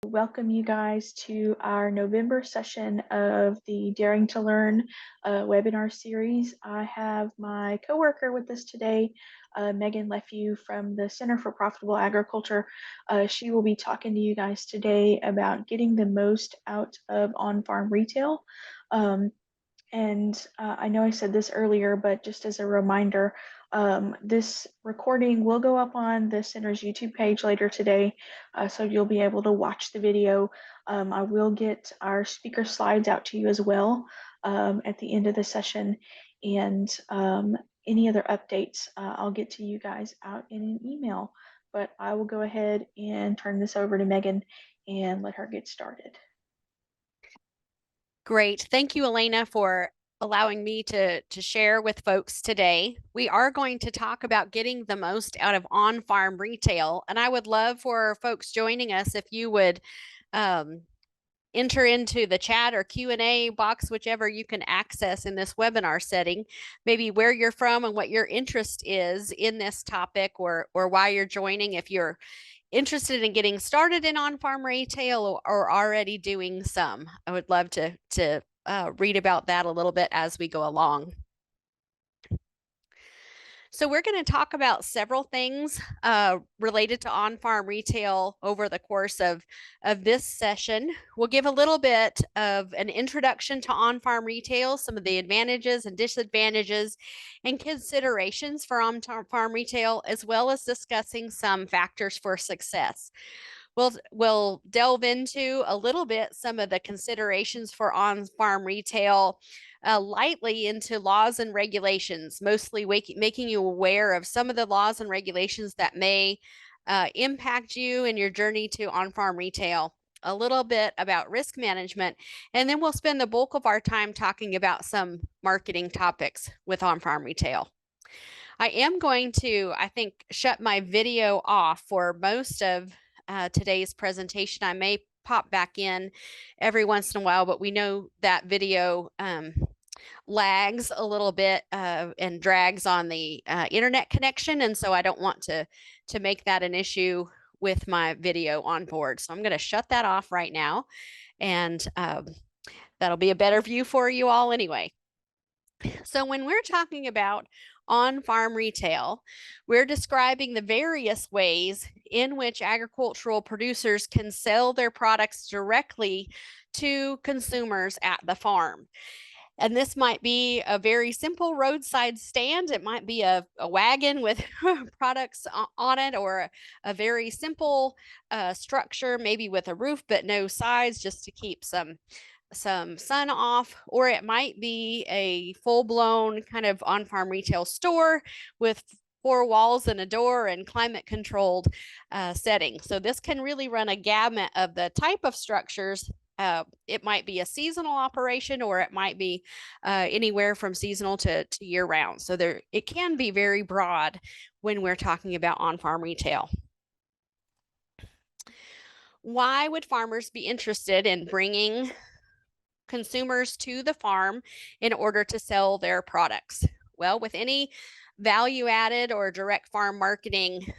Welcome you guys to our November session of the Daring to Learn webinar series. I have my coworker with us today, Megan Leffew from the Center for Profitable Agriculture. She will be talking to you guys today about getting the most out of on-farm retail. I know I said this earlier, but just as a reminder, this recording will go up on the center's YouTube page later today, so you'll be able to watch the video. I will get our speaker slides out to you as well at the end of the session, and any other updates I'll get to you guys out in an email. But I will go ahead and turn this over to Megan and let her get started. Great. Thank you, Elena, for allowing me to share with folks today. We are going to talk about getting the most out of on-farm retail, and I would love for folks joining us if you would enter into the chat or Q&A box, whichever you can access in this webinar setting, maybe where you're from and what your interest is in this topic, or why you're joining. If you're interested in getting started in on-farm retail or already doing some, I would love to read about that a little bit as we go along. So we're going to talk about several things related to on-farm retail over the course of this session. We'll give a little bit of an introduction to on-farm retail, some of the advantages and disadvantages and considerations for on-farm retail, as well as discussing some factors for success. We'll delve into a little bit some of the considerations for on-farm retail, lightly into laws and regulations, mostly making you aware of some of the laws and regulations that may impact you in your journey to on-farm retail, a little bit about risk management, and then we'll spend the bulk of our time talking about some marketing topics with on-farm retail. I am going to, I think, shut my video off for most of today's presentation. I may pop back in every once in a while, but we know that video lags a little bit and drags on the internet connection, and so I don't want to make that an issue with my video on board. So I'm going to shut that off right now, and that'll be a better view for you all anyway. So when we're talking about on-farm retail, we're describing the various ways in which agricultural producers can sell their products directly to consumers at the farm. And this might be a very simple roadside stand. It might be a wagon with products on it, or a very simple structure, maybe with a roof but no sides, just to keep some sun off, or it might be a full-blown kind of on-farm retail store with 4 walls and a door and climate controlled setting. So this can really run a gamut of the type of structures. It might be a seasonal operation, or it might be anywhere from seasonal to year round. So it can be very broad when we're talking about on-farm retail. Why would farmers be interested in bringing consumers to the farm in order to sell their products? Well, with any value added or direct farm marketing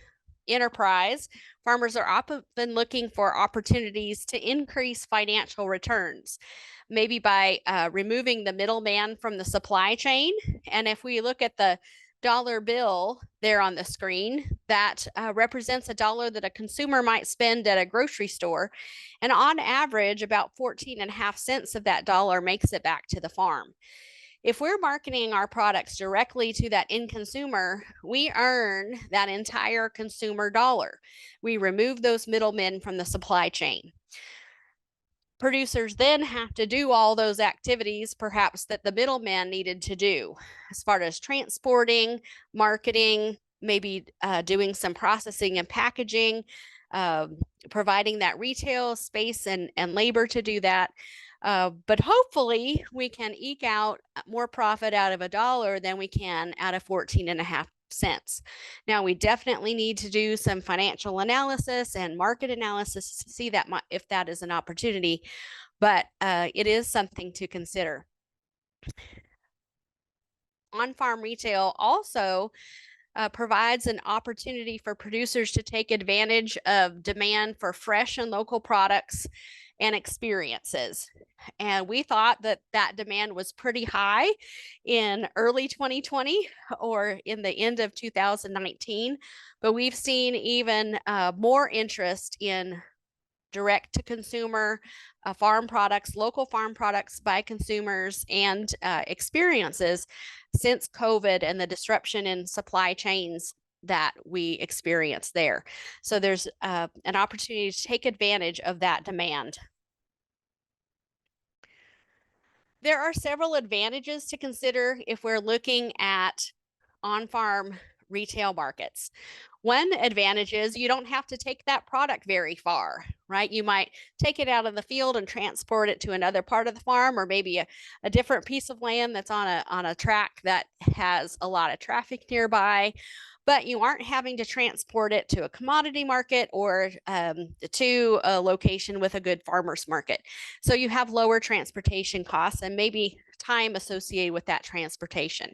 enterprise, farmers are often looking for opportunities to increase financial returns, maybe by removing the middleman from the supply chain. And if we look at the dollar bill there on the screen, that represents a dollar that a consumer might spend at a grocery store. And on average, about 14.5 cents of that dollar makes it back to the farm. If we're marketing our products directly to that end consumer, we earn that entire consumer dollar. We remove those middlemen from the supply chain. Producers then have to do all those activities, perhaps, that the middleman needed to do, as far as transporting, marketing, maybe doing some processing and packaging, providing that retail space and labor to do that. But hopefully we can eke out more profit out of a dollar than we can out of 14.5 cents. Now, we definitely need to do some financial analysis and market analysis to see that if that is an opportunity, but it is something to consider. On-farm retail also provides an opportunity for producers to take advantage of demand for fresh and local products and experiences. And we thought that that demand was pretty high in early 2020 or in the end of 2019, but we've seen even more interest in direct to consumer farm products, local farm products by consumers, and experiences since COVID and the disruption in supply chains that we experienced there. So there's an opportunity to take advantage of that demand. There are several advantages to consider if we're looking at on-farm retail markets. One advantage is you don't have to take that product very far, right? You might take it out of the field and transport it to another part of the farm, or maybe a different piece of land that's on a track that has a lot of traffic nearby, but you aren't having to transport it to a commodity market or to a location with a good farmer's market. So you have lower transportation costs and maybe time associated with that transportation.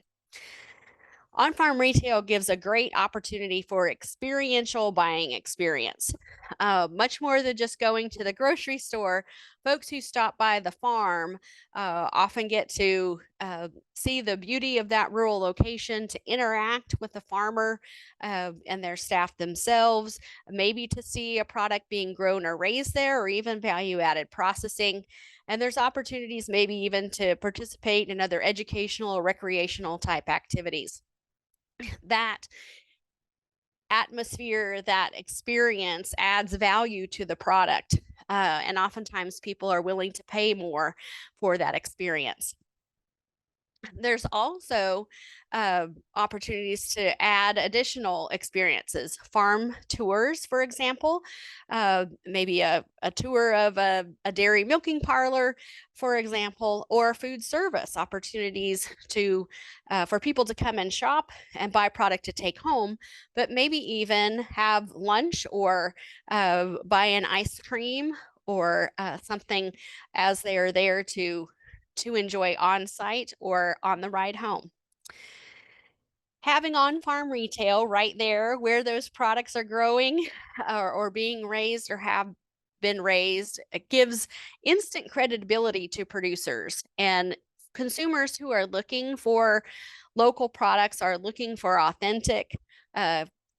On-farm retail gives a great opportunity for experiential buying experience. Much more than just going to the grocery store, folks who stop by the farm often get to see the beauty of that rural location, to interact with the farmer and their staff themselves, maybe to see a product being grown or raised there, or even value-added processing. And there's opportunities maybe even to participate in other educational or recreational type activities. That atmosphere, that experience adds value to the product. And oftentimes people are willing to pay more for that experience. There's also opportunities to add additional experiences. Farm tours, for example, maybe a tour of a dairy milking parlor, for example, or food service opportunities to for people to come and shop and buy product to take home, but maybe even have lunch or buy an ice cream or something as they are there to enjoy on site or on the ride home. Having on-farm retail right there where those products are growing or being raised or have been raised, it gives instant credibility to producers, and consumers who are looking for local products are looking for authentic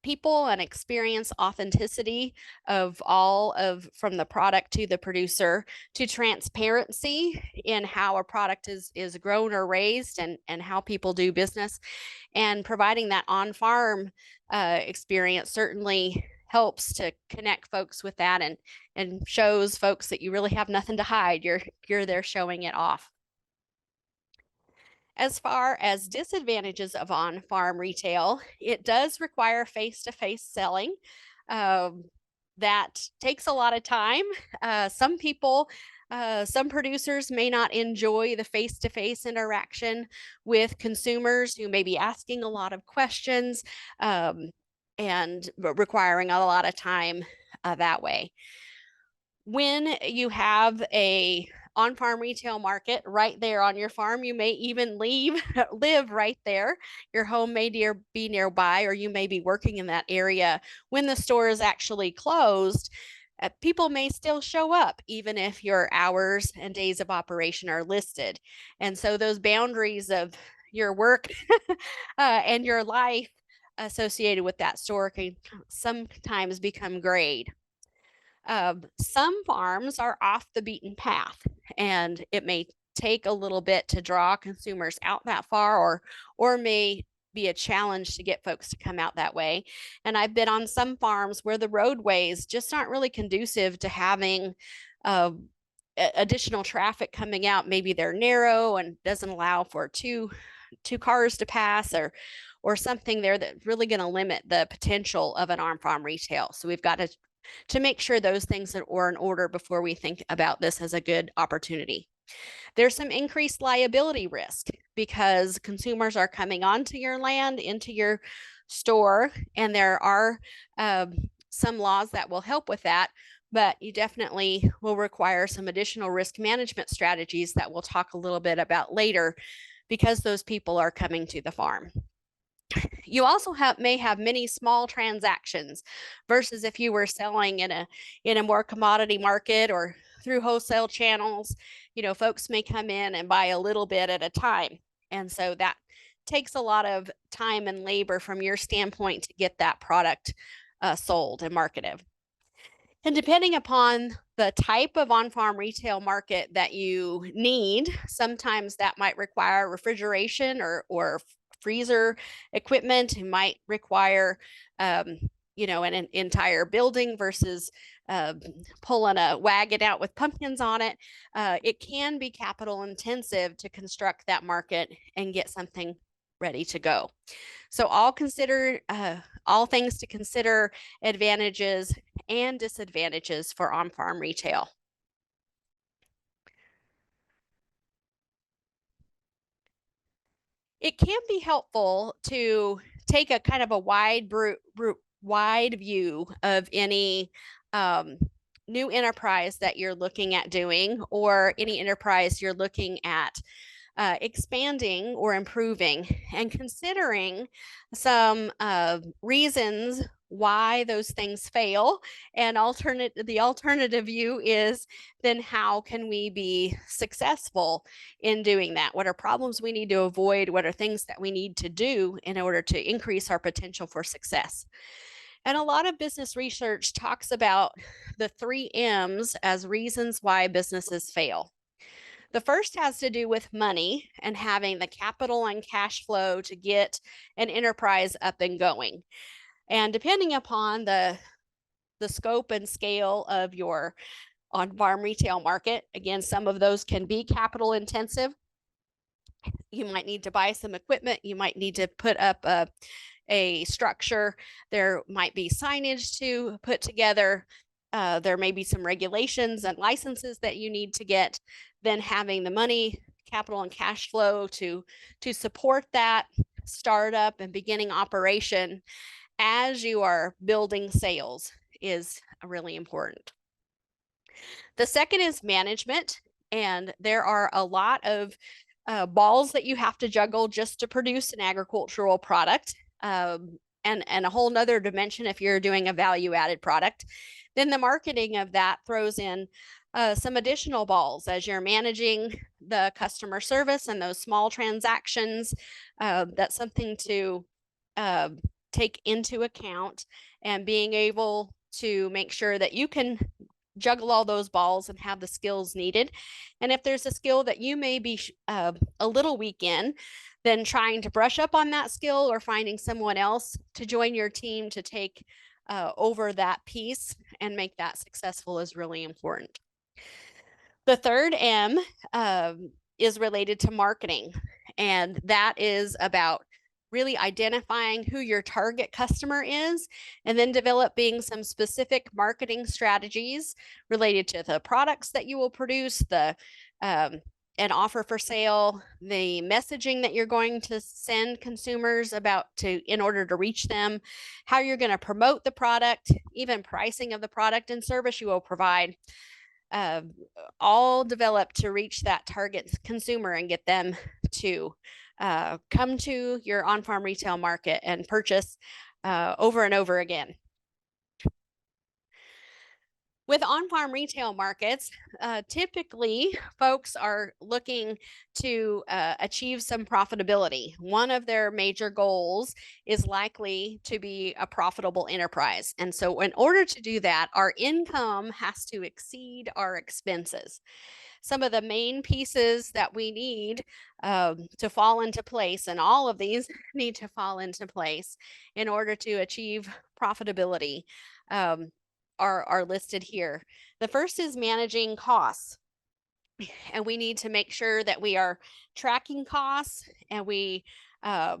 people and experience authenticity of all of from the product to the producer, to transparency in how a product is grown or raised and how people do business. And providing that on-farm experience certainly helps to connect folks with that and shows folks that you really have nothing to hide. You're there showing it off. As far as disadvantages of on-farm retail, it does require face-to-face selling. That takes a lot of time. Some people, some producers may not enjoy the face-to-face interaction with consumers who may be asking a lot of questions and requiring a lot of time that way. When you have a on-farm retail market right there on your farm, you may even live right there. Your home may be nearby, or you may be working in that area. When the store is actually closed, people may still show up even if your hours and days of operation are listed. And so those boundaries of your work and your life associated with that store can sometimes become grayed. Some farms are off the beaten path, and it may take a little bit to draw consumers out that far, or may be a challenge to get folks to come out that way. And I've been on some farms where the roadways just aren't really conducive to having additional traffic coming out. Maybe they're narrow and doesn't allow for two cars to pass, or something there that's really going to limit the potential of an on-farm retail. So we've got to make sure those things are in order before we think about this as a good opportunity. There's some increased liability risk because consumers are coming onto your land, into your store, and there are some laws that will help with that, but you definitely will require some additional risk management strategies that we'll talk a little bit about later because those people are coming to the farm. You also may have many small transactions versus if you were selling in a more commodity market or through wholesale channels. Folks may come in and buy a little bit at a time. And so that takes a lot of time and labor from your standpoint to get that product sold and marketed. And depending upon the type of on farm retail market that you need, sometimes that might require refrigeration or freezer equipment. It might require, um, an entire building versus pulling a wagon out with pumpkins on it. It can be capital intensive to construct that market and get something ready to go. So all things to consider, advantages and disadvantages for on-farm retail. It can be helpful to take a kind of a wide view of any new enterprise that you're looking at doing, or any enterprise you're looking at expanding or improving, and considering some reasons why those things fail. And the alternative view is, then how can we be successful in doing that? What are problems we need to avoid? What are things that we need to do in order to increase our potential for success? And a lot of business research talks about the 3 M's as reasons why businesses fail. The first has to do with money and having the capital and cash flow to get an enterprise up and going. And depending upon the scope and scale of your on-farm retail market, again, some of those can be capital intensive. You might need to buy some equipment. You might need to put up a structure. There might be signage to put together. There may be some regulations and licenses that you need to get. Then having the money, capital and cash flow to support that startup and beginning operation as you are building sales is really important. The second is management, and there are a lot of balls that you have to juggle just to produce an agricultural product, and a whole nother dimension if you're doing a value-added product. Then the marketing of that throws in some additional balls as you're managing the customer service and those small transactions. That's something to take into account, and being able to make sure that you can juggle all those balls and have the skills needed. And if there's a skill that you may be a little weak in, then trying to brush up on that skill or finding someone else to join your team to take over that piece and make that successful is really important. The third M is related to marketing, and that is about really identifying who your target customer is, and then developing some specific marketing strategies related to the products that you will produce, an offer for sale, the messaging that you're going to send consumers in order to reach them, how you're going to promote the product, even pricing of the product and service you will provide. All developed to reach that target consumer and get them to come to your on-farm retail market and purchase over and over again. With on-farm retail markets, typically folks are looking to achieve some profitability. One of their major goals is likely to be a profitable enterprise. And so in order to do that, our income has to exceed our expenses. Some of the main pieces that we need to fall into place, and all of these need to fall into place in order to achieve profitability, are listed here. The first is managing costs. And we need to make sure that we are tracking costs, and we have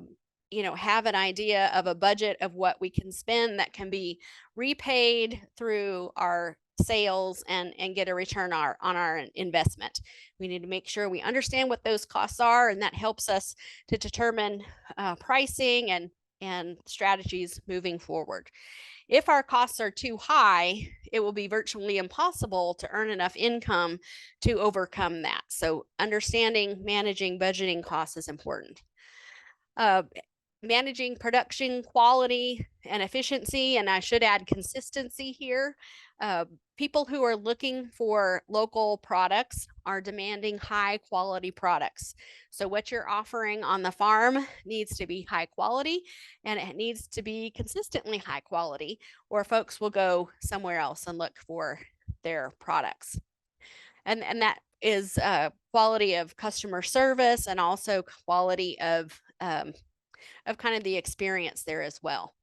an idea of a budget of what we can spend that can be repaid through our sales and get a return on our investment. We need to make sure we understand what those costs are, and that helps us to determine pricing and strategies moving forward. If our costs are too high, it will be virtually impossible to earn enough income to overcome that. So understanding, managing, budgeting costs is important. managing production quality and efficiency, and I should add consistency here. Uh, People who are looking for local products are demanding high quality products. So, what you're offering on the farm needs to be high quality and it needs to be consistently high quality, or folks will go somewhere else and look for their products. And that is quality of customer service and also quality of kind of the experience there as well.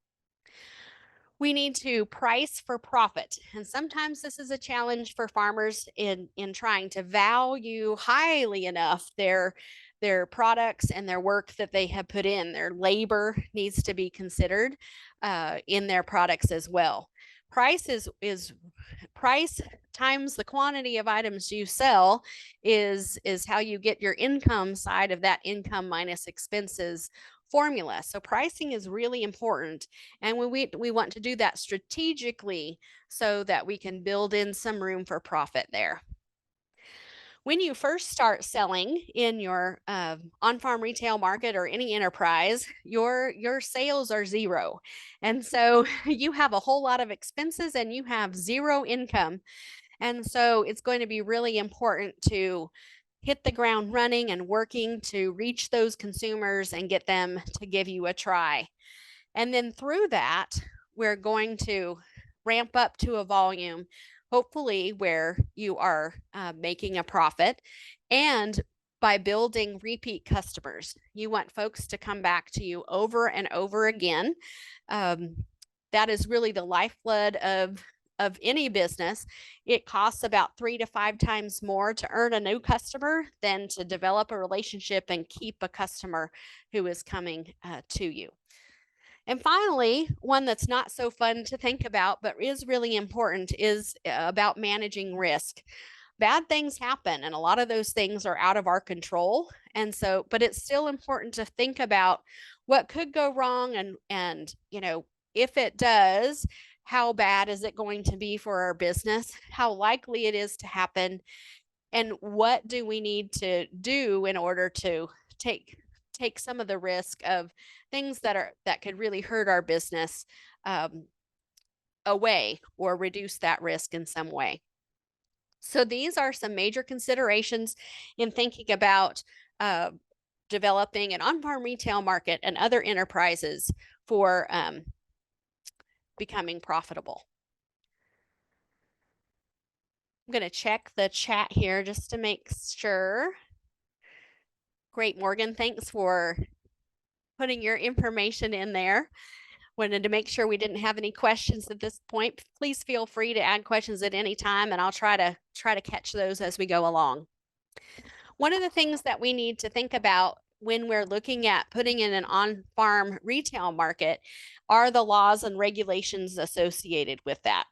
We need to price for profit. And sometimes this is a challenge for farmers in trying to value highly enough their products and their work that they have put in. Their labor needs to be considered in their products as well. Price price times the quantity of items you sell is how you get your income side of that income minus expenses formula. So pricing is really important. And we want to do that strategically so that we can build in some room for profit there. When you first start selling in your on-farm retail market or any enterprise, your sales are zero. And so you have a whole lot of expenses and you have zero income. And so it's going to be really important to hit the ground running and working to reach those consumers and get them to give you a try. And then through that, we're going to ramp up to a volume, hopefully where you are making a profit. And by building repeat customers, you want folks to come back to you over and over again. That is really the lifeblood of any business. It costs about 3 to 5 times more to earn a new customer than to develop a relationship and keep a customer who is coming to you. And finally, one that's not so fun to think about, but is really important, is about managing risk. Bad things happen, and a lot of those things are out of our control. And so, but it's still important to think about what could go wrong, and if it does, how bad is it going to be for our business? How likely it is to happen? And what do we need to do in order to take some of the risk of things that could really hurt our business away or reduce that risk in some way. So these are some major considerations in thinking about developing an on-farm retail market and other enterprises for becoming profitable. I'm going to check the chat here just to make sure. Great, Morgan. Thanks for putting your information in there. Wanted to make sure we didn't have any questions at this point. Please feel free to add questions at any time, and I'll try to catch those as we go along. One of the things that we need to think about when we're looking at putting in an on-farm retail market are the laws and regulations associated with that.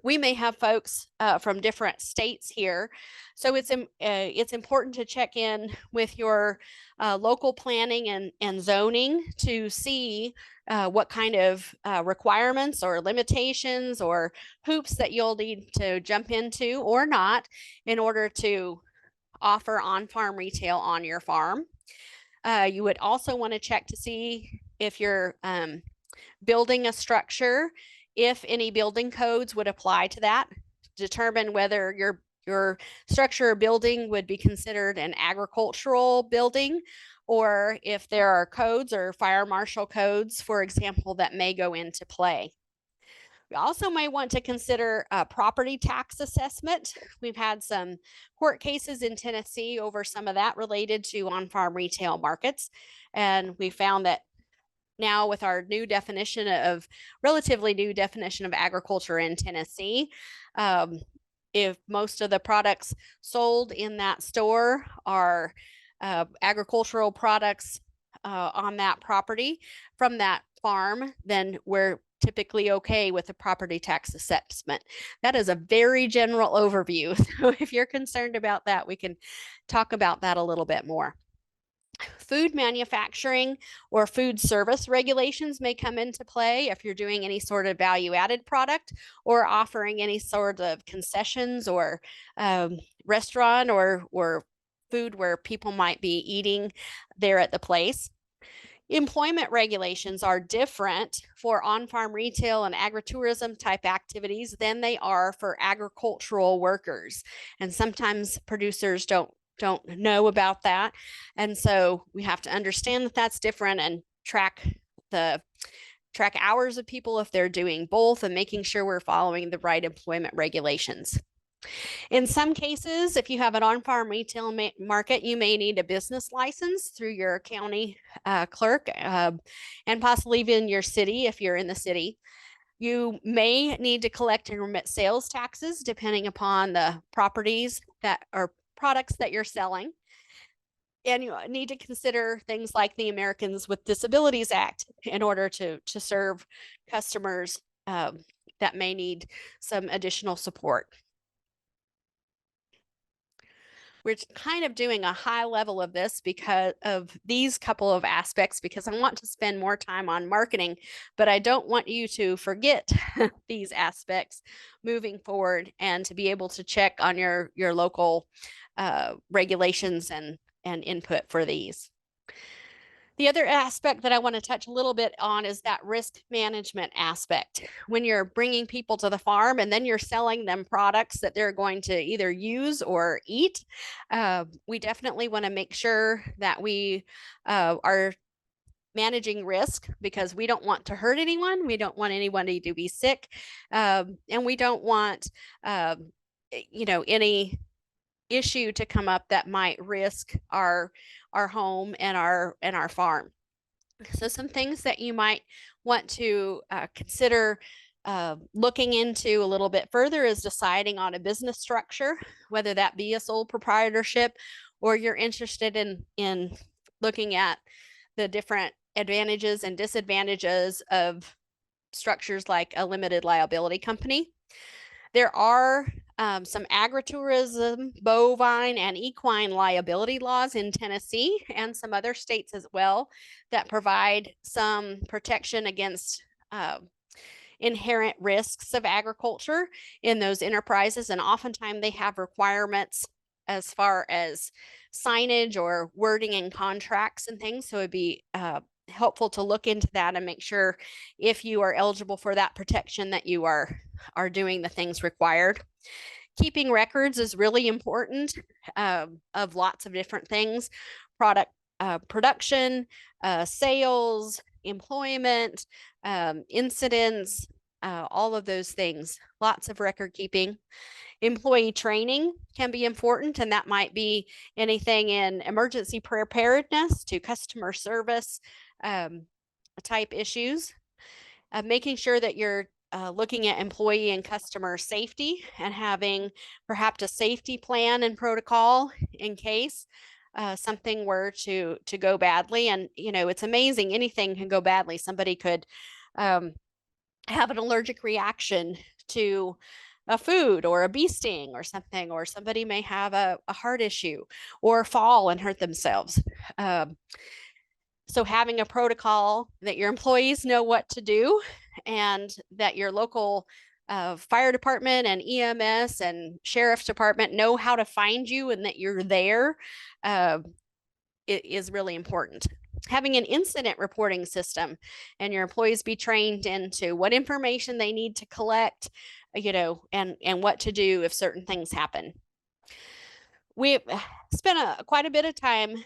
We may have folks from different states here, so it's important to check in with your local planning and zoning to see what kind of requirements or limitations or hoops that you'll need to jump into or not in order to offer on-farm retail on your farm. You would also want to check to see if you're building a structure, if any building codes would apply to that, determine whether your structure or building would be considered an agricultural building, or if there are codes or fire marshal codes, for example, that may go into play. We also may want to consider a property tax assessment. We've had some court cases in Tennessee over some of that related to on-farm retail markets. And we found that now with our relatively new definition of agriculture in Tennessee, if most of the products sold in that store are agricultural products on that property from that farm, then we're typically okay with the property tax assessment. That is a very general overview. So if you're concerned about that, we can talk about that a little bit more. Food manufacturing or food service regulations may come into play if you're doing any sort of value-added product or offering any sort of concessions or restaurant or food where people might be eating there at the place. Employment regulations are different for on-farm retail and agritourism type activities than they are for agricultural workers. And sometimes producers don't know about that. And so we have to understand that that's different and the track hours of people if they're doing both and making sure we're following the right employment regulations. In some cases, if you have an on-farm retail market, you may need a business license through your county clerk and possibly even your city if you're in the city. You may need to collect and remit sales taxes depending upon the properties that are products that you're selling. And you need to consider things like the Americans with Disabilities Act in order to serve customers that may need some additional support. We're kind of doing a high level of this because of these couple of aspects, because I want to spend more time on marketing, but I don't want you to forget these aspects moving forward and to be able to check on your local regulations and input for these. The other aspect that I want to touch a little bit on is that risk management aspect. When you're bringing people to the farm and then you're selling them products that they're going to either use or eat, we definitely want to make sure that we are managing risk, because we don't want to hurt anyone. We don't want anybody to be sick. And we don't want, any issue to come up that might risk our home and our farm. So some things that you might want to consider looking into a little bit further is deciding on a business structure, whether that be a sole proprietorship or you're interested in looking at the different advantages and disadvantages of structures like a limited liability company. There are some agritourism, bovine, and equine liability laws in Tennessee and some other states as well that provide some protection against inherent risks of agriculture in those enterprises. And oftentimes they have requirements as far as signage or wording in contracts and things. So it'd be helpful to look into that and make sure if you are eligible for that protection that you are doing the things required. Keeping records is really important of lots of different things: production, sales, employment, incidents, all of those things. Lots of record keeping. Employee training can be important, and that might be anything in emergency preparedness to customer service type issues. Making sure that you're looking at employee and customer safety and having perhaps a safety plan and protocol in case something were to go badly. And it's amazing, anything can go badly. Somebody could have an allergic reaction to a food or a bee sting or something, or somebody may have a heart issue or fall and hurt themselves. So having a protocol that your employees know what to do, and that your local fire department and EMS and sheriff's department know how to find you and that you're there is really important. Having an incident reporting system and your employees be trained into what information they need to collect, and what to do if certain things happen. We've spent quite a bit of time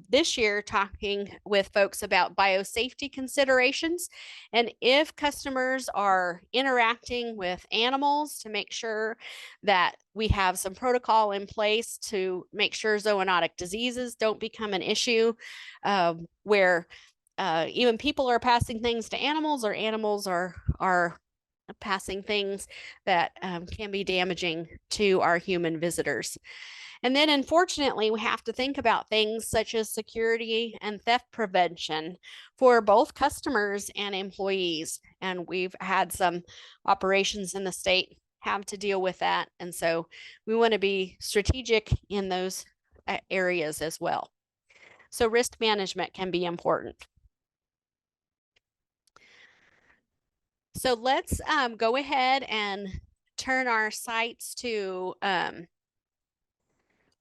this year talking with folks about biosafety considerations, and if customers are interacting with animals, to make sure that we have some protocol in place to make sure zoonotic diseases don't become an issue, where even people are passing things to animals, or animals are passing things that can be damaging to our human visitors. And then, unfortunately, we have to think about things such as security and theft prevention for both customers and employees. And we've had some operations in the state have to deal with that. And so we want to be strategic in those areas as well. So risk management can be important. So let's go ahead and turn our sights to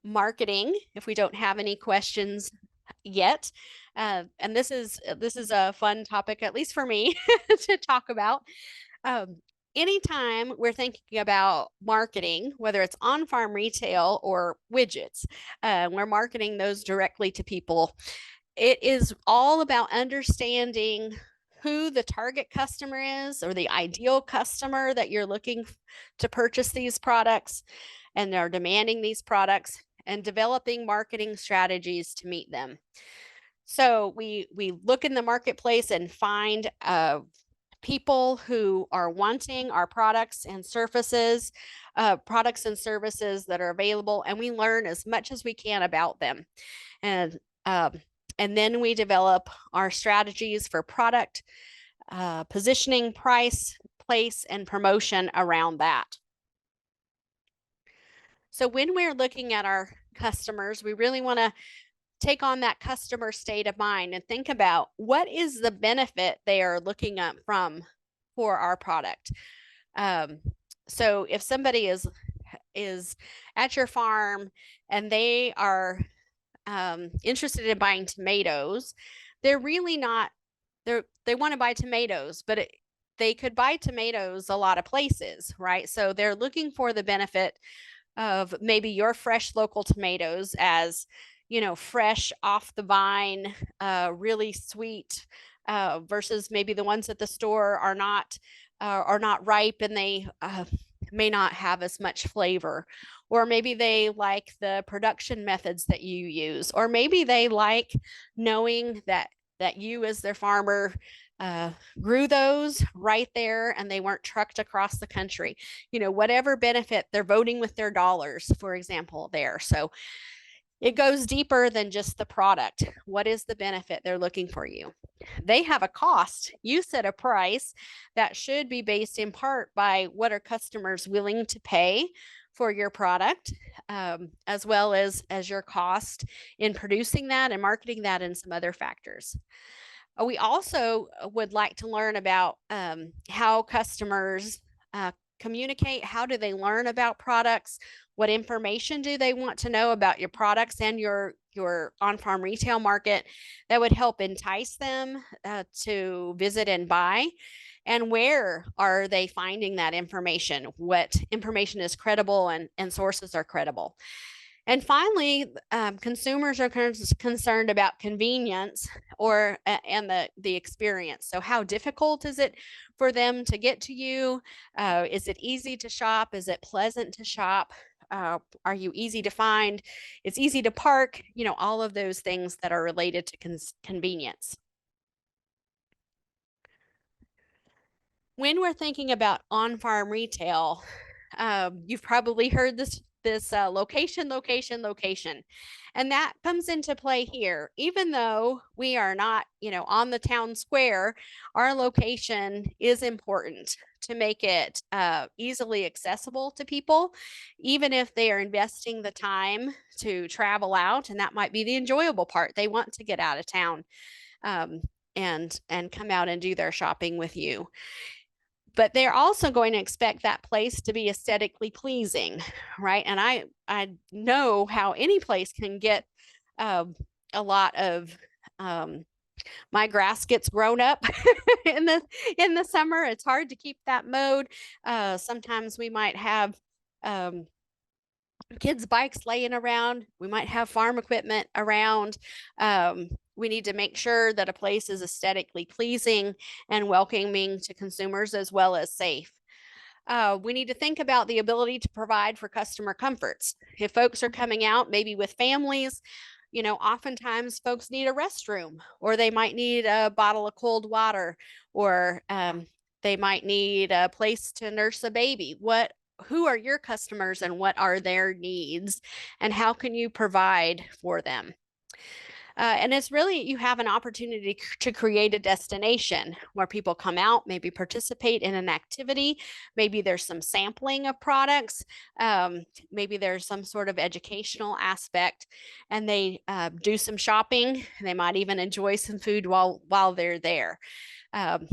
marketing, if we don't have any questions yet. And this is a fun topic, at least for me, to talk about. Um, Anytime we're thinking about marketing, whether it's on-farm retail or widgets, we're marketing those directly to people. It is all about understanding who the target customer is, or the ideal customer that you're looking to purchase these products and are demanding these products, and developing marketing strategies to meet them. So we look in the marketplace and find people who are wanting our products and services that are available, and we learn as much as we can about them. And um, and then we develop our strategies for product positioning, price, place, and promotion around that. So when we're looking at our customers, we really want to take on that customer state of mind and think about what is the benefit they are looking up from for our product. Um, so if somebody is at your farm and they are interested in buying tomatoes, they're really not they want to buy tomatoes, but they could buy tomatoes a lot of places, right? So they're looking for the benefit of maybe your fresh local tomatoes, as fresh off the vine, really sweet, versus maybe the ones at the store are not ripe, and they may not have as much flavor. Or maybe they like the production methods that you use, or maybe they like knowing that you as their farmer grew those right there and they weren't trucked across the country. Whatever benefit, they're voting with their dollars, for example, there. So it goes deeper than just the product. What is the benefit they're looking for you? They have a cost. You set a price that should be based in part by what are customers willing to pay for your product, as well as your cost in producing that and marketing that, and some other factors. We also would like to learn about how customers communicate. How do they learn about products? What information do they want to know about your products and your on-farm retail market that would help entice them to visit and buy? And where are they finding that information? What information is credible, and sources are credible? And finally, consumers are concerned about convenience, and the experience. So how difficult is it for them to get to you? Is it easy to shop? Is it pleasant to shop? Are you easy to find? It's easy to park, all of those things that are related to convenience. When we're thinking about on-farm retail, you've probably heard this location, location, location. And that comes into play here. Even though we are not, on the town square, our location is important to make it easily accessible to people, even if they are investing the time to travel out. And that might be the enjoyable part. They want to get out of town and come out and do their shopping with you. But they're also going to expect that place to be aesthetically pleasing, right? And I know how any place can get a lot of my grass gets grown up in the summer. It's hard to keep that mowed. Sometimes we might have kids' bikes laying around. We might have farm equipment around. We need to make sure that a place is aesthetically pleasing and welcoming to consumers, as well as safe. We need to think about the ability to provide for customer comforts. If folks are coming out, maybe with families, oftentimes folks need a restroom, or they might need a bottle of cold water, or they might need a place to nurse a baby. Who are your customers, and what are their needs, and how can you provide for them? And it's really, you have an opportunity to create a destination where people come out, maybe participate in an activity. Maybe there's some sampling of products. Maybe there's some sort of educational aspect, and they do some shopping. They might even enjoy some food while they're there. And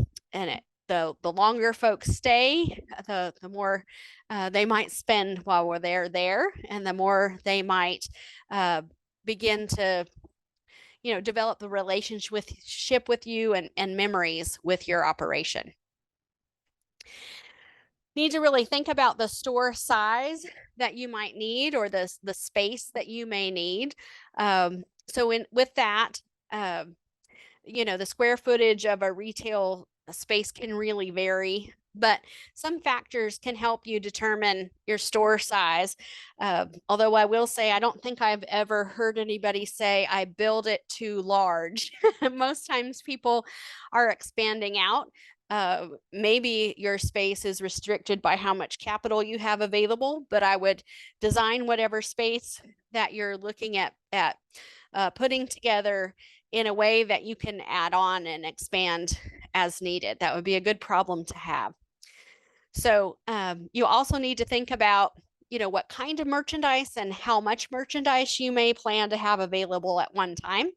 the longer folks stay, the more they might spend while they're there, and the more they might begin to develop the relationship with you and memories with your operation. Need to really think about the store size that you might need, or the space that you may need. So with that, the square footage of a retail space can really vary, but some factors can help you determine your store size. Although I will say, I don't think I've ever heard anybody say, I build it too large. Most times people are expanding out. Maybe your space is restricted by how much capital you have available, but I would design whatever space that you're looking at putting together in a way that you can add on and expand as needed. That would be a good problem to have. So you also need to think about, what kind of merchandise and how much merchandise you may plan to have available at one time.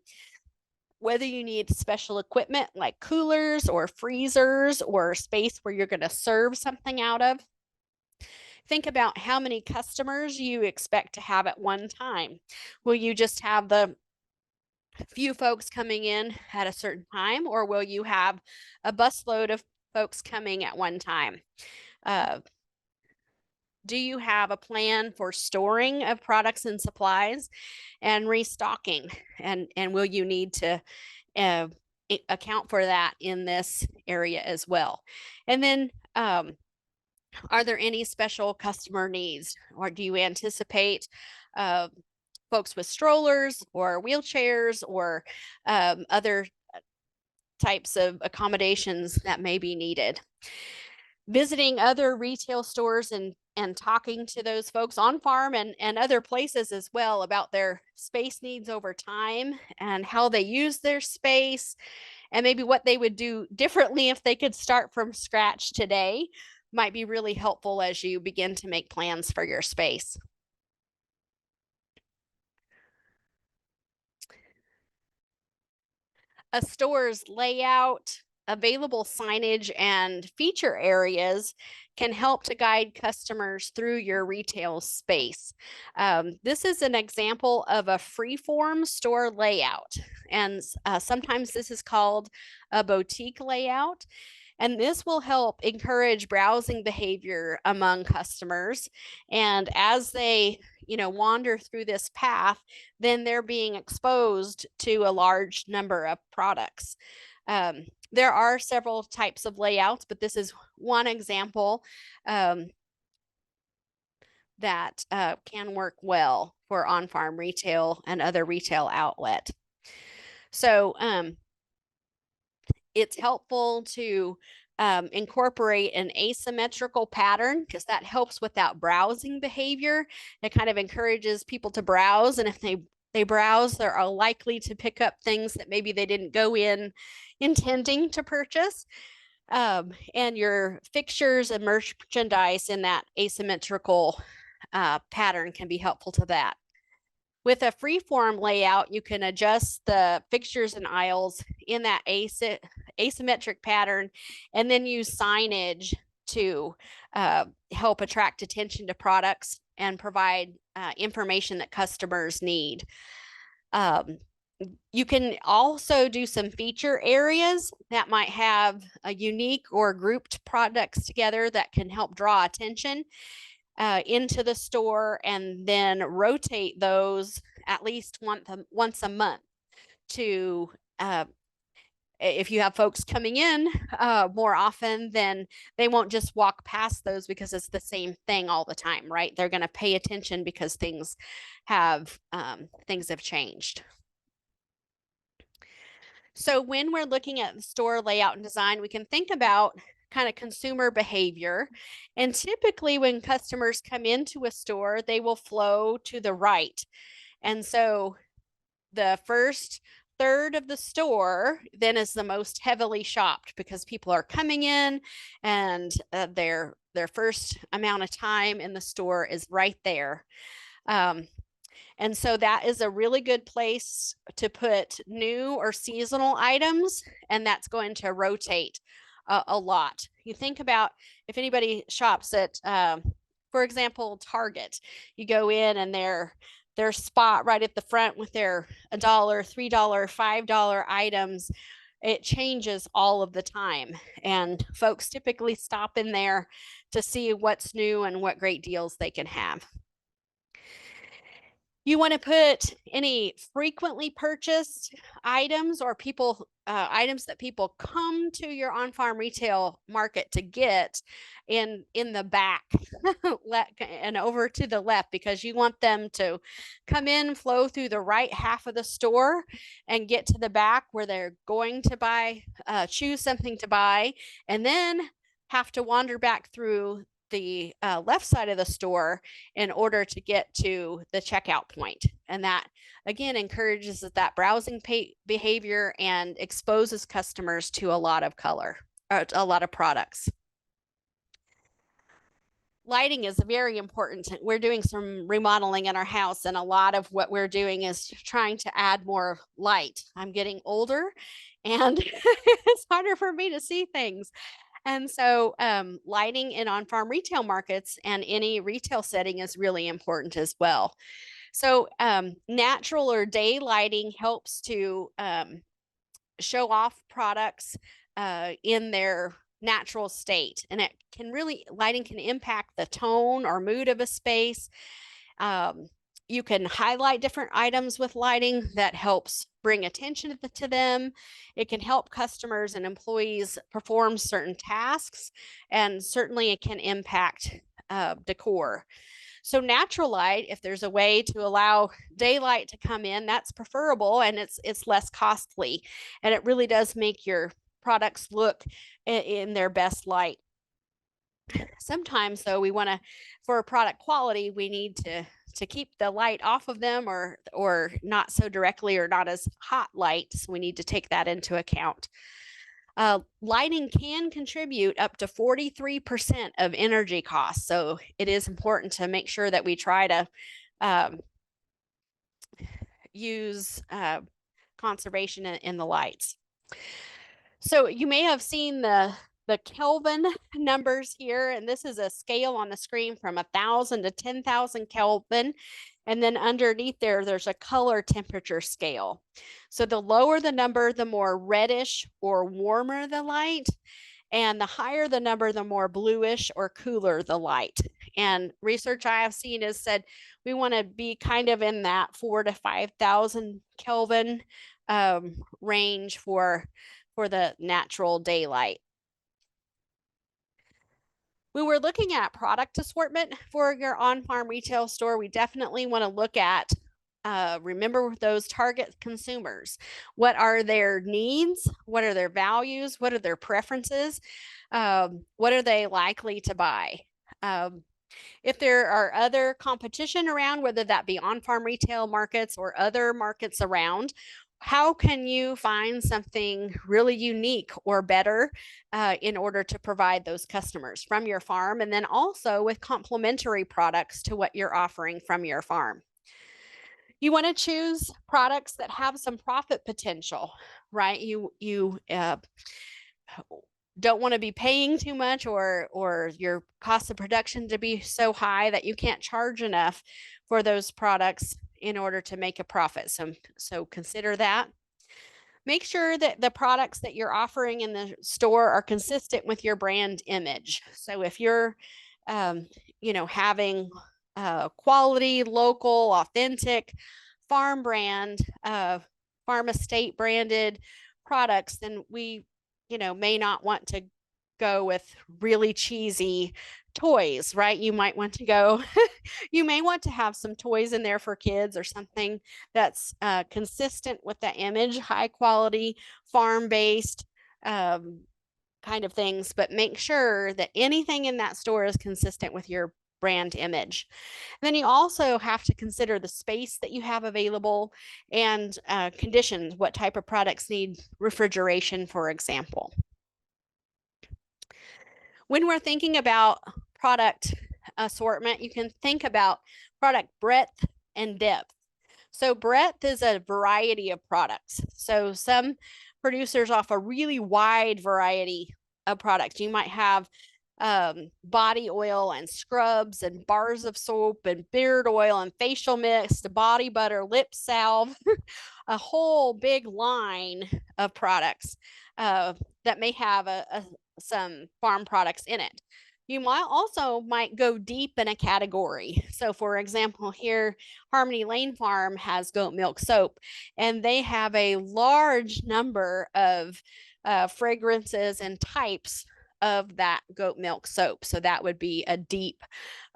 Whether you need special equipment like coolers or freezers or space where you're going to serve something out of. Think about how many customers you expect to have at one time. Will you just have the few folks coming in at a certain time, or will you have a busload of folks coming at one time? Do you have a plan for storing of products and supplies and restocking? And will you need to account for that in this area as well? And then are there any special customer needs, or do you anticipate folks with strollers or wheelchairs or other types of accommodations that may be needed? Visiting other retail stores and talking to those folks on farm and other places as well about their space needs over time and how they use their space, and maybe what they would do differently if they could start from scratch today, might be really helpful as you begin to make plans for your space. A store's layout, available signage, and feature areas can help to guide customers through your retail space. This is an example of a freeform store layout, and sometimes this is called a boutique layout. And this will help encourage browsing behavior among customers. And as they, wander through this path, then they're being exposed to a large number of products. There are several types of layouts, but this is one example that can work well for on-farm retail and other retail outlet. So it's helpful to incorporate an asymmetrical pattern, because that helps with that browsing behavior. It kind of encourages people to browse, and if they browse, they're likely to pick up things that maybe they didn't go in intending to purchase. And your fixtures and merchandise in that asymmetrical pattern can be helpful to that. With a freeform layout, you can adjust the fixtures and aisles in that asymmetric pattern, and then use signage to help attract attention to products and provide information that customers need. You can also do some feature areas that might have a unique or grouped products together that can help draw attention into the store, and then rotate those at least once a month to if you have folks coming in more often, then they won't just walk past those because it's the same thing all the time, right? They're going to pay attention because things have changed. So when we're looking at the store layout and design, we can think about kind of consumer behavior. And typically when customers come into a store, they will flow to the right. And so the first third of the store then is the most heavily shopped, because people are coming in, and their first amount of time in the store is right there. And so that is a really good place to put new or seasonal items, and that's going to rotate a lot. You think about if anybody shops at, for example, Target, you go in and their spot right at the front with their $1, $3, $5 items, it changes all of the time. And folks typically stop in there to see what's new and what great deals they can have. You want to put any frequently purchased items or items that people come to your on-farm retail market to get in the back and over to the left, because you want them to come in, flow through the right half of the store and get to the back where they're going to buy, choose something to buy, and then have to wander back through the left side of the store in order to get to the checkout point. And that again encourages that browsing behavior and exposes customers to a lot of a lot of products. Lighting is very important. We're doing some remodeling in our house, and a lot of what we're doing is trying to add more light. I'm getting older and it's harder for me to see things. And so lighting in on-farm retail markets and any retail setting is really important as well. So natural or day lighting helps to show off products in their natural state. And lighting can impact the tone or mood of a space. You can highlight different items with lighting that helps bring attention to them. It can help customers and employees perform certain tasks, and certainly it can impact decor. So natural light, if there's a way to allow daylight to come in, that's preferable, and it's less costly, and it really does make your products look in their best light. Sometimes though, for product quality, we need to keep the light off of them, or not so directly, or not as hot light. So we need to take that into account. Lighting can contribute up to 43% of energy costs. So it is important to make sure that we try to use conservation in the lights. So you may have seen the Kelvin numbers here, and this is a scale on the screen from 1,000 to 10,000 Kelvin. And then underneath there's a color temperature scale. So the lower the number, the more reddish or warmer the light. And the higher the number, the more bluish or cooler the light. And research I have seen has said we want to be kind of in that 4,000 to 5,000 Kelvin range for the natural daylight. When we're looking at product assortment for your on-farm retail store, we definitely want to look at, remember those target consumers. What are their needs? What are their values? What are their preferences? What are they likely to buy? If there are other competition around, whether that be on-farm retail markets or other markets around, how can you find something really unique or better in order to provide those customers from your farm, and then also with complementary products to what you're offering from your farm? You want to choose products that have some profit potential, right? You don't want to be paying too much, or your cost of production to be so high that you can't charge enough for those products in order to make a profit. So consider that. Make sure that the products that you're offering in the store are consistent with your brand image. So if you're, having quality, local, authentic, farm brand, farm estate branded products, then we, may not want to go with really cheesy toys, right? You might want to go, you may want to have some toys in there for kids, or something that's consistent with that image, high quality, farm-based kind of things, but make sure that anything in that store is consistent with your brand image. And then you also have to consider the space that you have available and conditions. What type of products need refrigeration, for example? When we're thinking about product assortment, you can think about product breadth and depth. So breadth is a variety of products. So some producers offer really wide variety of products. You might have body oil and scrubs and bars of soap and beard oil and facial mist, body butter, lip salve, a whole big line of products that may have some farm products in it. You might go deep in a category. So for example, here Harmony Lane Farm has goat milk soap, and they have a large number of fragrances and types of that goat milk soap. So that would be a deep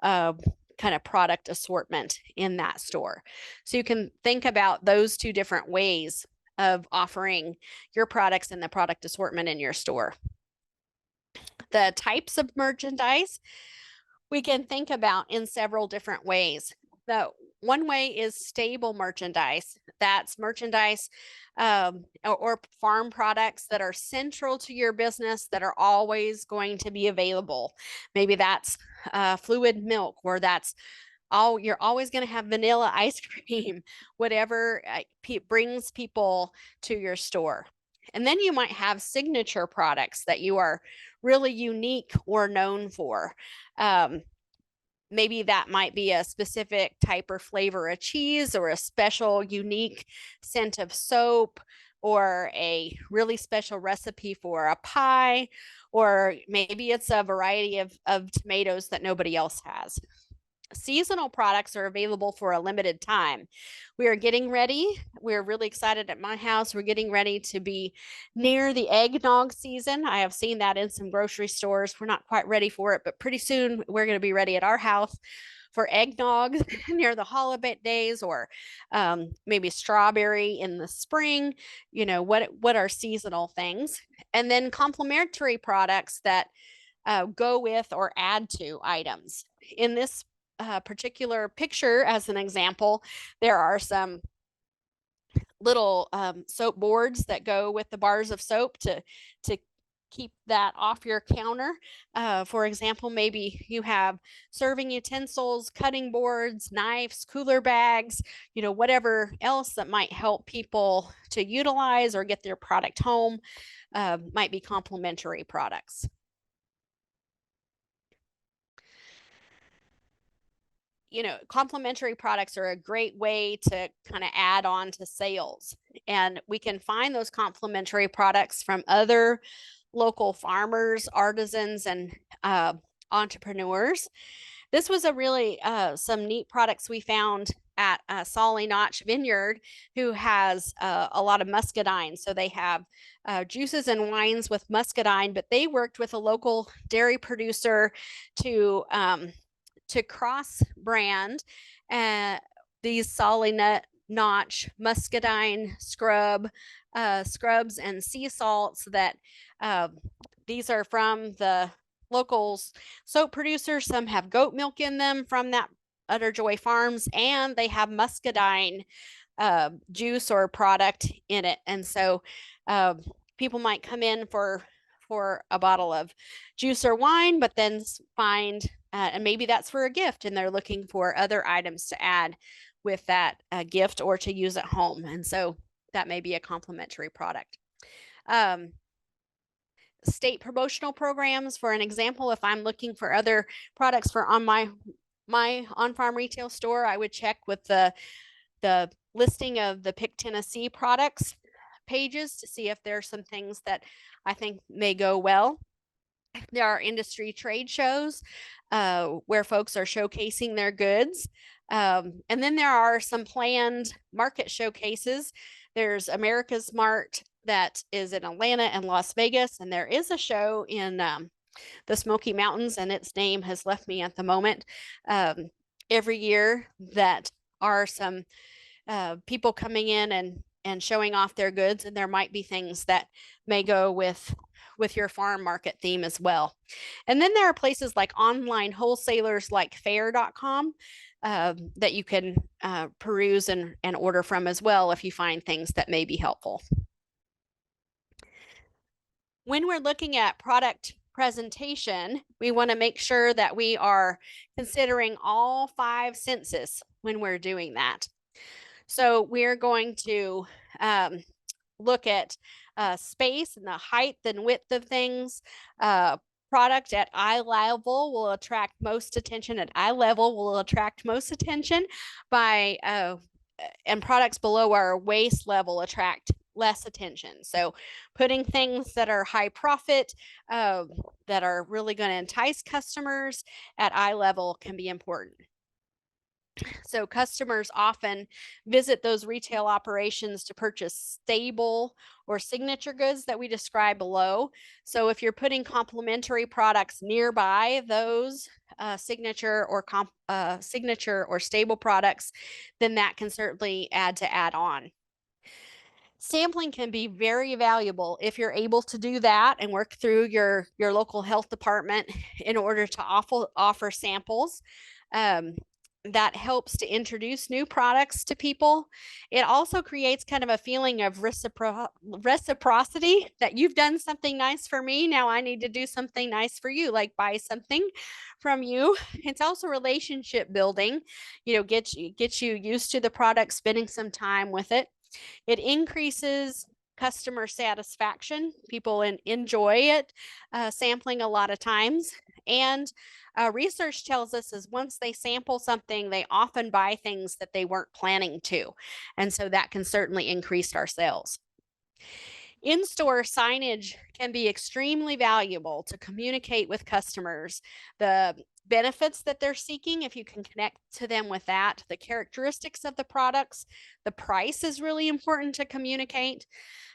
kind of product assortment in that store. So you can think about those two different ways of offering your products in the product assortment in your store. The types of merchandise we can think about in several different ways. The one way is stable merchandise. That's merchandise or farm products that are central to your business that are always going to be available. Maybe that's fluid milk, or that's you're always going to have vanilla ice cream, whatever brings people to your store. And then you might have signature products that you are really unique or known for. Maybe that might be a specific type or flavor of cheese, or a special unique scent of soap, or a really special recipe for a pie, or maybe it's a variety of tomatoes that nobody else has. Seasonal products are available for a limited time. We are getting ready. We're really excited at my house. We're getting ready to be near the eggnog season. I have seen that in some grocery stores. We're not quite ready for it, but pretty soon we're going to be ready at our house for eggnog near the holidays, or maybe strawberry in the spring. You know, what are seasonal things? And then complementary products that go with or add to items. In this particular picture, as an example, there are some little soap boards that go with the bars of soap to keep that off your counter. For example, maybe you have serving utensils, cutting boards, knives, cooler bags, you know, whatever else that might help people to utilize or get their product home, might be complementary products. You know, complementary products are a great way to kind of add on to sales. And we can find those complementary products from other local farmers, artisans, and entrepreneurs. This was a really some neat products we found at Solly Notch Vineyard, who has a lot of muscadine. So they have juices and wines with muscadine, but they worked with a local dairy producer to cross brand these Solly Notch muscadine scrubs and sea salts that these are from the locals soap producers. Some have goat milk in them from that Utter Joy Farms, and they have muscadine juice or product in it. And so people might come in for a bottle of juice or wine, but then find and maybe that's for a gift, and they're looking for other items to add with that gift or to use at home. And so that may be a complementary product. State promotional programs, for an example, if I'm looking for other products for on my on-farm retail store, I would check with the listing of the Pick Tennessee products pages to see if there are some things that I think may go well. There are industry trade shows where folks are showcasing their goods. And then there are some planned market showcases. There's America's Mart that is in Atlanta and Las Vegas, and there is a show in the Smoky Mountains, and its name has left me at the moment, every year, that are some people coming in and showing off their goods, and there might be things that may go with your farm market theme as well. And then there are places like online wholesalers like fair.com that you can peruse and order from as well if you find things that may be helpful. When we're looking at product presentation, we want to make sure that we are considering all 5 senses when we're doing that. So we're going to look at space and the height and width of things, product at eye level will attract most attention by and products below our waist level attract less attention. So putting things that are high profit, that are really going to entice customers at eye level can be important. So customers often visit those retail operations to purchase stable or signature goods that we describe below. So if you're putting complementary products nearby those signature or stable products, then that can certainly add on. Sampling can be very valuable if you're able to do that and work through your local health department in order to offer samples. Um, that helps to introduce new products to people. It also creates kind of a feeling of reciprocity, that you've done something nice for me. Now I need to do something nice for you, like buy something from you. It's also relationship building, get you used to the product, spending some time with it. It increases customer satisfaction. People enjoy it, sampling a lot of times. And research tells us is once they sample something, they often buy things that they weren't planning to. And so that can certainly increase our sales. In-store signage can be extremely valuable to communicate with customers the benefits that they're seeking, if you can connect to them with that, the characteristics of the products. The price is really important to communicate.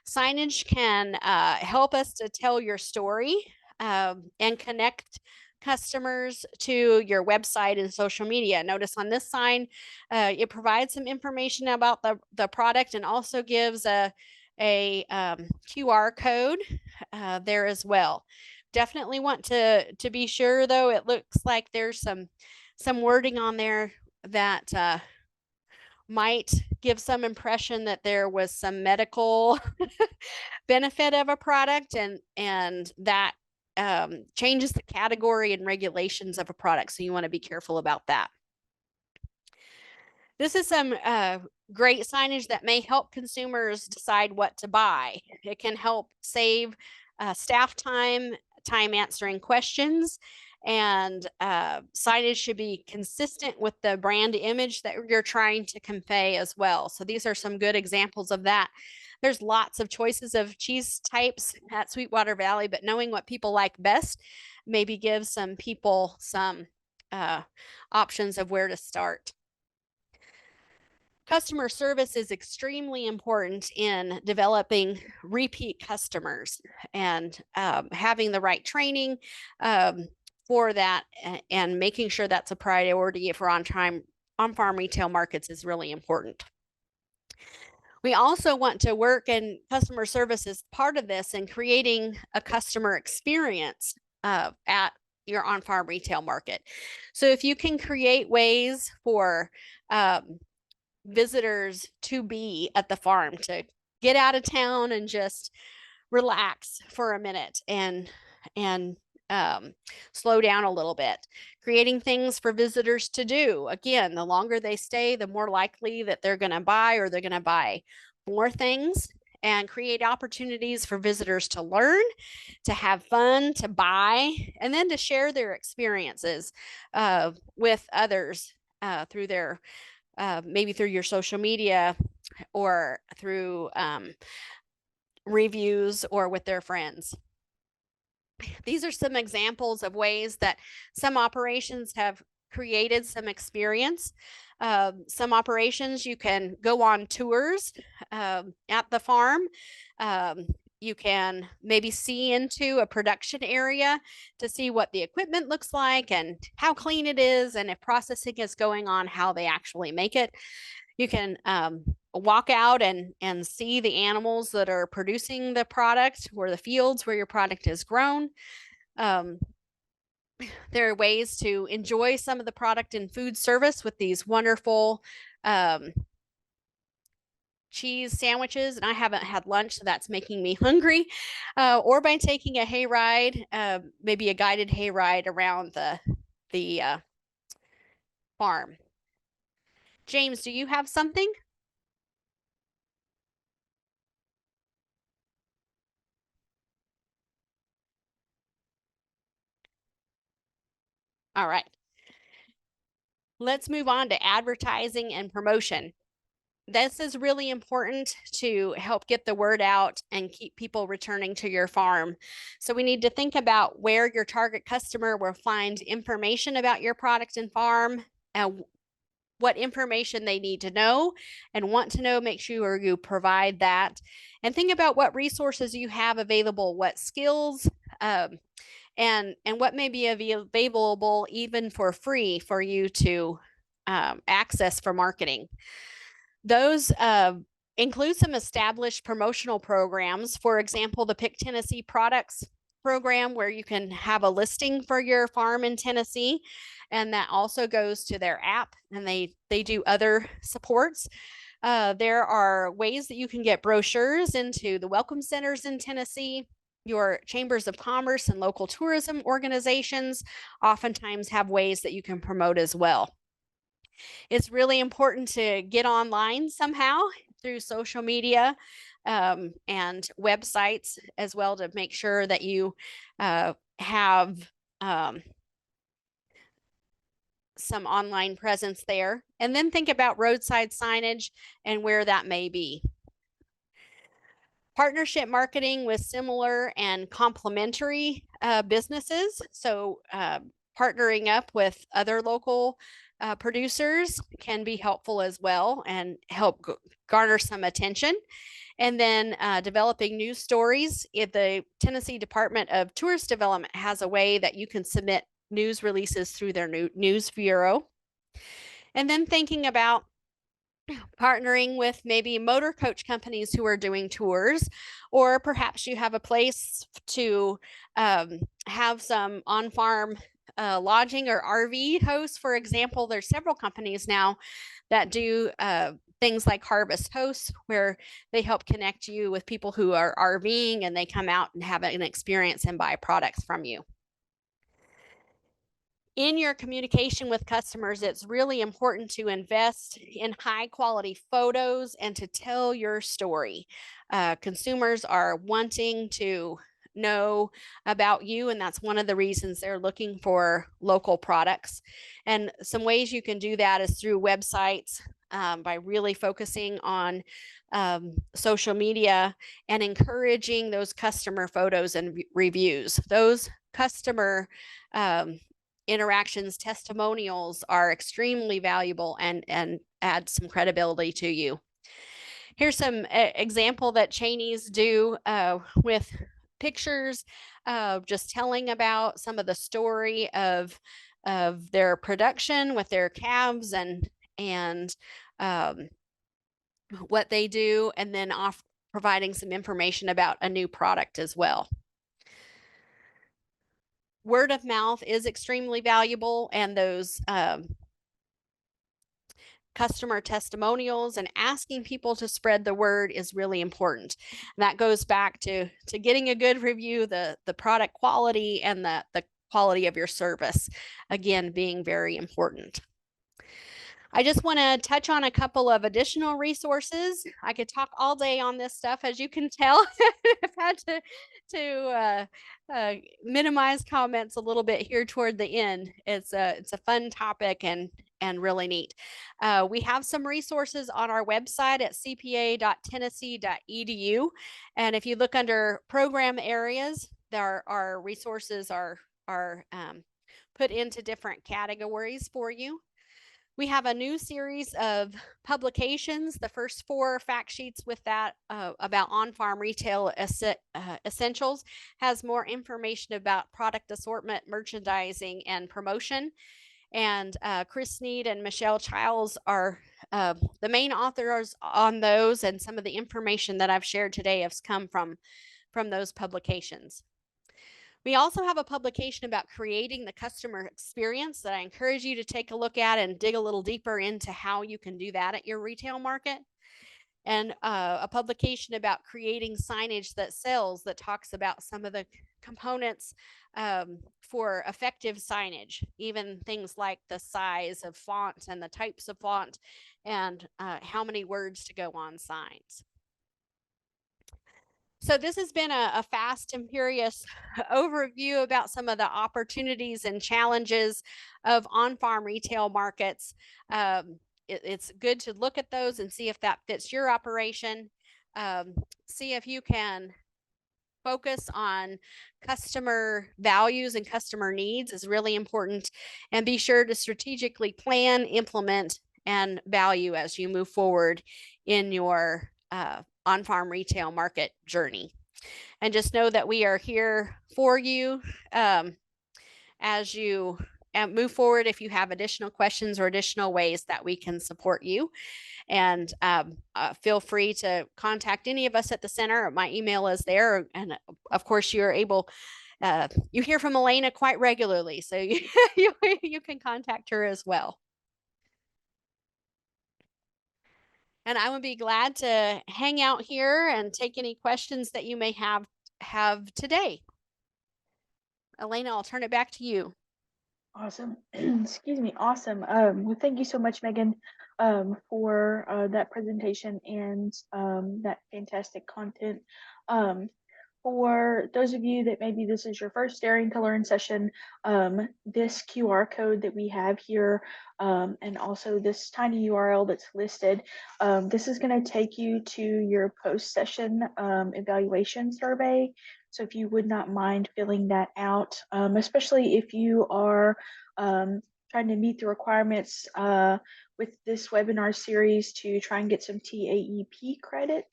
Signage can help us to tell your story and connect customers to your website and social media. Notice on this sign, it provides some information about the product and also gives a QR code there as well. Definitely want to be sure, though. It looks like there's some wording on there that might give some impression that there was some medical benefit of a product, and that changes the category and regulations of a product. So you want to be careful about that. This is some great signage that may help consumers decide what to buy. It can help save staff time answering questions, and signage should be consistent with the brand image that you're trying to convey as well. So these are some good examples of that. There's lots of choices of cheese types at Sweetwater Valley, but knowing what people like best maybe gives some people some options of where to start. Customer service is extremely important in developing repeat customers, and having the right training for that, and making sure that's a priority for on-farm retail markets is really important. We also want to work in customer service as part of this and creating a customer experience at your on-farm retail market. So if you can create ways for visitors to be at the farm, to get out of town and just relax for a minute and slow down a little bit, creating things for visitors to do. Again, the longer they stay, the more likely that they're going to buy, or they're going to buy more things, and create opportunities for visitors to learn, to have fun, to buy, and then to share their experiences with others through their maybe through your social media, or through reviews, or with their friends. These are some examples of ways that some operations have created some experience. Some operations, you can go on tours at the farm. You can maybe see into a production area to see what the equipment looks like and how clean it is, and if processing is going on, how they actually make it. You can walk out and see the animals that are producing the product, or the fields where your product is grown. There are ways to enjoy some of the product in food service with these wonderful cheese sandwiches, and I haven't had lunch, so that's making me hungry. Or by taking a hayride, maybe a guided hayride around the farm. James, do you have something? All right. Let's move on to advertising and promotion. This is really important to help get the word out and keep people returning to your farm. So we need to think about where your target customer will find information about your product and farm, and what information they need to know and want to know. Make sure you provide that, and think about what resources you have available, what skills, and what may be available even for free for you to access for marketing. Those include some established promotional programs. For example, the Pick Tennessee Products program, where you can have a listing for your farm in Tennessee, and that also goes to their app, and they do other supports. There are ways that you can get brochures into the welcome centers in Tennessee. Your chambers of commerce and local tourism organizations oftentimes have ways that you can promote as well. It's really important to get online somehow through social media and websites as well, to make sure that you have some online presence there. And then think about roadside signage and where that may be. Partnership marketing with similar and complementary businesses. So partnering up with other local producers can be helpful as well and help garner some attention. And then developing news stories. If the Tennessee Department of Tourist Development has a way that you can submit news releases through their news bureau. And then thinking about partnering with maybe motor coach companies who are doing tours, or perhaps you have a place to have some on-farm lodging or RV hosts. For example, there's several companies now that do things like Harvest Hosts, where they help connect you with people who are RVing, and they come out and have an experience and buy products from you. In your communication with customers, it's really important to invest in high quality photos and to tell your story. Consumers are wanting to know about you, and that's one of the reasons they're looking for local products. And some ways you can do that is through websites, by really focusing on social media and encouraging those customer photos and reviews. Those customer interactions, testimonials are extremely valuable and add some credibility to you. Here's some example that Cheneys do with pictures, just telling about some of the story of their production with their calves and what they do, and then providing some information about a new product as well. Word of mouth is extremely valuable, and those customer testimonials and asking people to spread the word is really important. And that goes back to getting a good review, the product quality, and the quality of your service, again, being very important. I just want to touch on a couple of additional resources. I could talk all day on this stuff, as you can tell. I've had to minimize comments a little bit here toward the end. It's a fun topic and really neat. We have some resources on our website at cpa.tennessee.edu, and if you look under program areas, our resources are put into different categories for you. We have a new series of publications. The first 4 fact sheets with that about on-farm retail essentials has more information about product assortment, merchandising, and promotion. And Chris Sneed and Michelle Childs are the main authors on those, and some of the information that I've shared today has come from those publications. We also have a publication about creating the customer experience that I encourage you to take a look at and dig a little deeper into how you can do that at your retail market. And a publication about creating signage that sells, that talks about some of the components for effective signage, even things like the size of font and the types of font, and how many words to go on signs. So this has been a fast and furious overview about some of the opportunities and challenges of on-farm retail markets. It's good to look at those and see if that fits your operation. Um, See if you can focus on customer values and customer needs is really important, and be sure to strategically plan, implement, and value as you move forward in your on-farm retail market journey. And just know that we are here for you um, as you move forward. If you have additional questions or additional ways that we can support you, and feel free to contact any of us at the center. My email is there, and of course you're able. You hear from Elena quite regularly, so you can contact her as well. And I would be glad to hang out here and take any questions that you may have today. Elena, I'll turn it back to you. Awesome. Excuse me. Awesome. Well, thank you so much, Megan, for that presentation and that fantastic content. Um, for those of you that maybe this is your first Daring to Learn session, this QR code that we have here, and also this tiny URL that's listed, this is going to take you to your post-session evaluation survey. So if you would not mind filling that out, especially if you are trying to meet the requirements with this webinar series to try and get some TAEP credit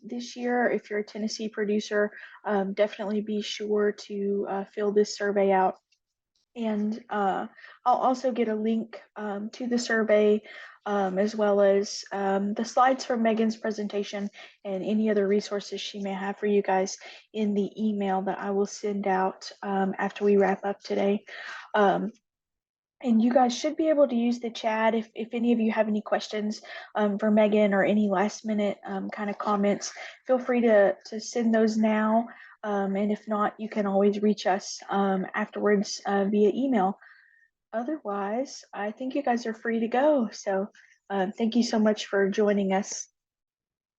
this year. If you're a Tennessee producer, definitely be sure to fill this survey out. And I'll also get a link to the survey, as well as the slides from Megan's presentation and any other resources she may have for you guys in the email that I will send out after we wrap up today. And you guys should be able to use the chat if any of you have any questions for Megan, or any last minute kind of comments. Feel free to send those now. And if not, you can always reach us afterwards via email. Otherwise, I think you guys are free to go. So thank you so much for joining us.